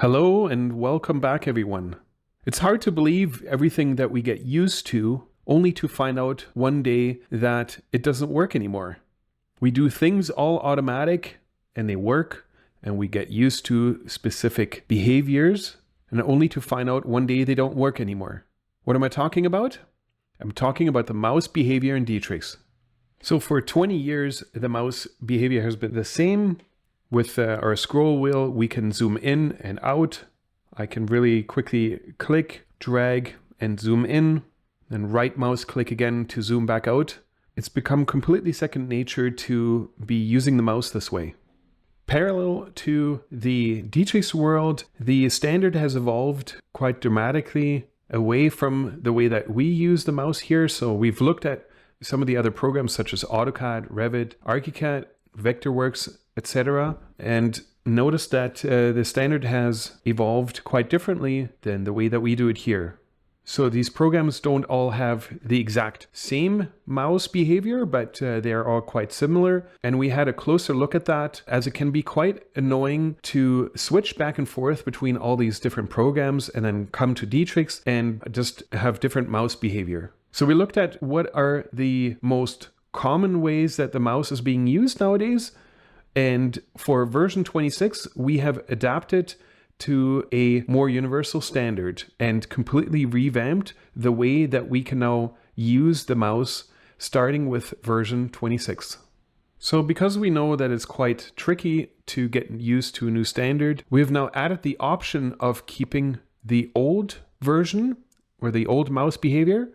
Hello and welcome back, everyone. It's hard to believe everything that we get used to, only to find out one day that it doesn't work anymore. We do things all automatic and they work, and we get used to specific behaviors, and only to find out one day they don't work anymore. What am I talking about? I'm talking about the mouse behavior in Dietrich's. So for 20 years, the mouse behavior has been the same. With our scroll wheel, we can zoom in and out. I can really quickly click, drag, and zoom in, then right mouse click again to zoom back out. It's become completely second nature to be using the mouse this way. Parallel to the Dietrich's world, the standard has evolved quite dramatically away from the way that we use the mouse here. So we've looked at some of the other programs such as AutoCAD, Revit, ArchiCAD, Vectorworks, etc. and notice that the standard has evolved quite differently than the way that we do it here. So these programs don't all have the exact same mouse behavior, but they are all quite similar. And we had a closer look at that, as it can be quite annoying to switch back and forth between all these different programs and then come to Dietrich's and just have different mouse behavior. So we looked at what are the most common ways that the mouse is being used nowadays. And for version 26, we have adapted to a more universal standard and completely revamped the way that we can now use the mouse starting with version 26. So because we know that it's quite tricky to get used to a new standard, we have now added the option of keeping the old version or the old mouse behavior.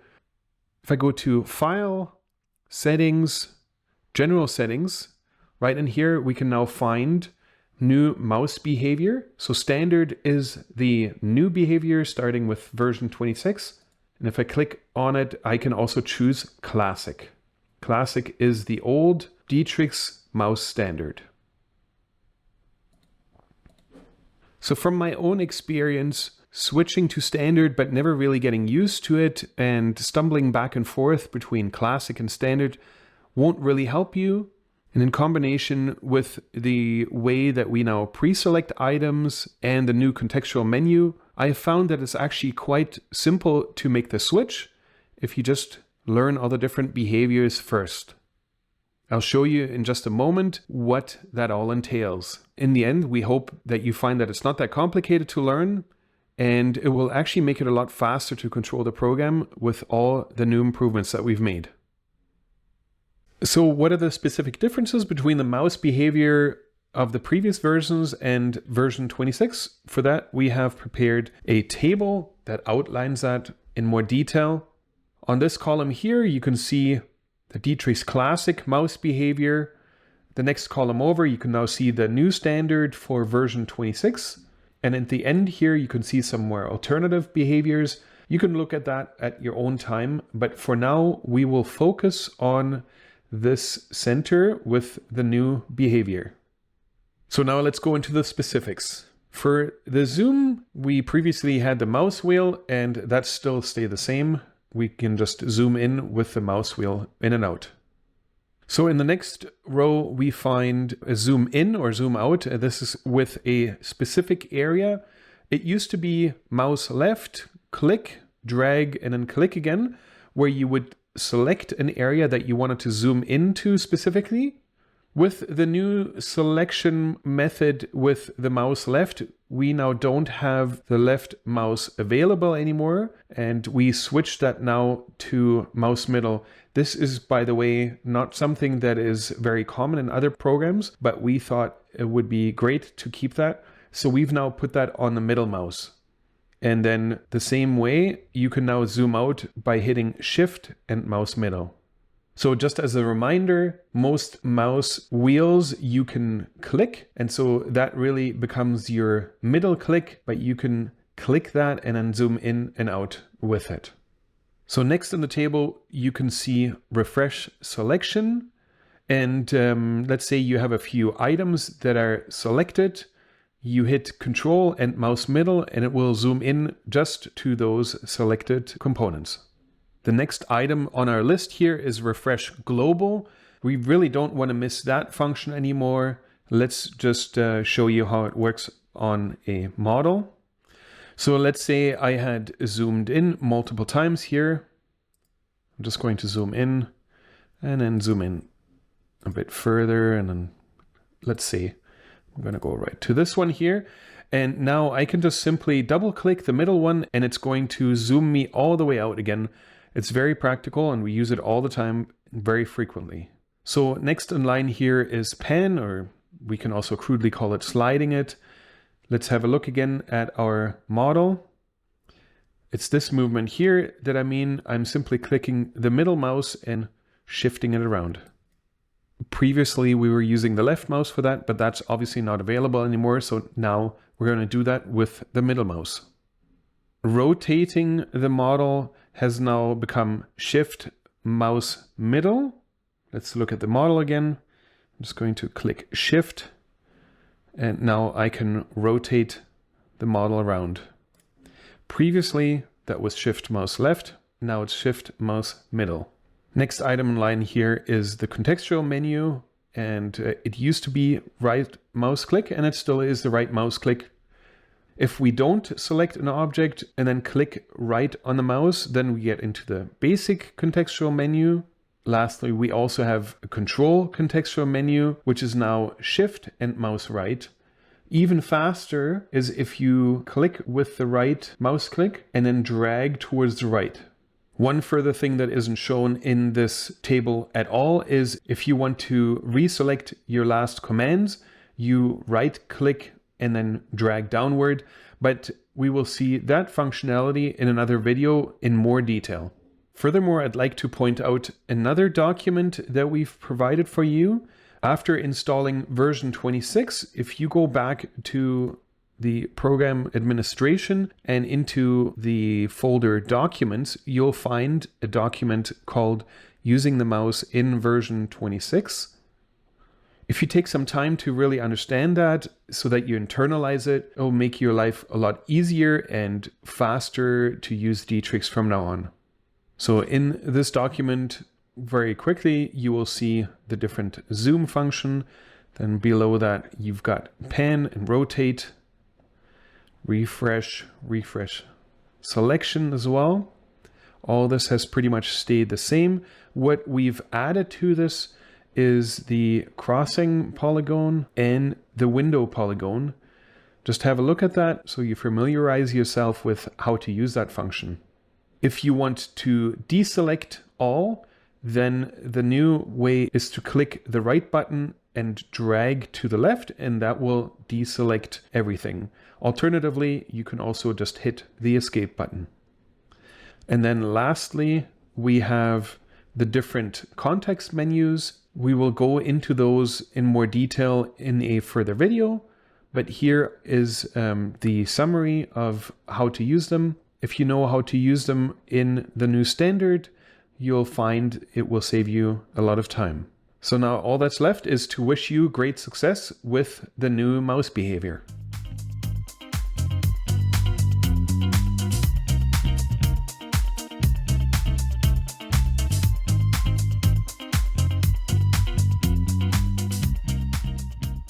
If I go to File, Settings, General Settings, right in here we can now find new mouse behavior. So standard is the new behavior starting with version 26. And if I click on it, I can also choose Classic. Classic is the old Dietrich's mouse standard. So from my own experience, switching to standard but never really getting used to it and stumbling back and forth between classic and standard won't really help you. And in combination with the way that we now pre-select items and the new contextual menu, I found that it's actually quite simple to make the switch if you just learn all the different behaviors first. I'll show you in just a moment what that all entails. In the end, we hope that you find that it's not that complicated to learn, and it will actually make it a lot faster to control the program with all the new improvements that we've made. So what are the specific differences between the mouse behavior of the previous versions and version 26? For that, we have prepared a table that outlines that in more detail. On this column here, you can see the Dietrich's classic mouse behavior. The next column over, you can now see the new standard for version 26. And at the end here, you can see some more alternative behaviors. You can look at that at your own time, but for now, we will focus on this center with the new behavior. So now let's go into the specifics. For the zoom, we previously had the mouse wheel, and that still stay the same. We can just zoom in with the mouse wheel in and out. So in the next row, we find a zoom in or zoom out. This is with a specific area. It used to be mouse left, click, drag, and then click again, where you would select an area that you wanted to zoom into specifically. With the new selection method with the mouse left, we now don't have the left mouse available anymore, and we switched that now to mouse middle. This is, by the way, not something that is very common in other programs, but we thought it would be great to keep that. So we've now put that on the middle mouse. And then the same way, you can now zoom out by hitting Shift and mouse middle. So just as a reminder, most mouse wheels you can click, and so that really becomes your middle click, but you can click that and then zoom in and out with it. So next in the table, you can see refresh selection, and let's say you have a few items that are selected. You hit Control and mouse middle, and it will zoom in just to those selected components. The next item on our list here is refresh global. We really don't want to miss that function anymore. Let's just show you how it works on a model. So let's say I had zoomed in multiple times here. I'm just going to zoom in and then zoom in a bit further. And then let's see, I'm going to go right to this one here. And now I can just simply double click the middle one and it's going to zoom me all the way out again. It's very practical and we use it all the time, very frequently. So next in line here is pan, or we can also crudely call it sliding it. Let's have a look again at our model. It's this movement here that I mean. I'm simply clicking the middle mouse and shifting it around. Previously, we were using the left mouse for that, but that's obviously not available anymore. So now we're going to do that with the middle mouse. Rotating the model has now become Shift Mouse Middle. Let's look at the model again. I'm just going to click Shift, and now I can rotate the model around. Previously, that was Shift Mouse Left. Now it's Shift Mouse Middle. Next item in line here is the contextual menu, and it used to be right mouse click, and it still is the right mouse click. If we don't select an object and then click right on the mouse, then we get into the basic contextual menu. Lastly, we also have a control contextual menu, which is now Shift and mouse right. Even faster is if you click with the right mouse click and then drag towards the right. One further thing that isn't shown in this table at all is if you want to reselect your last commands, you right click and then drag downward, but we will see that functionality in another video in more detail. Furthermore, I'd like to point out another document that we've provided for you. After installing version 26, if you go back to the program administration and into the folder documents, you'll find a document called Using the Mouse in version 26. If you take some time to really understand that so that you internalize it, it'll make your life a lot easier and faster to use Dietrich from now on. So in this document, very quickly, you will see the different zoom function. Then below that, you've got pan and rotate, refresh, selection as well. All this has pretty much stayed the same. What we've added to this is the crossing polygon and the window polygon. Just have a look at that so you familiarize yourself with how to use that function. If you want to deselect all, then the new way is to click the right button and drag to the left, and that will deselect everything. Alternatively, you can also just hit the escape button. And then lastly, we have the different context menus. We will go into those in more detail in a further video, but here is the summary of how to use them. If you know how to use them in the new standard, you'll find it will save you a lot of time. So now all that's left is to wish you great success with the new mouse behavior.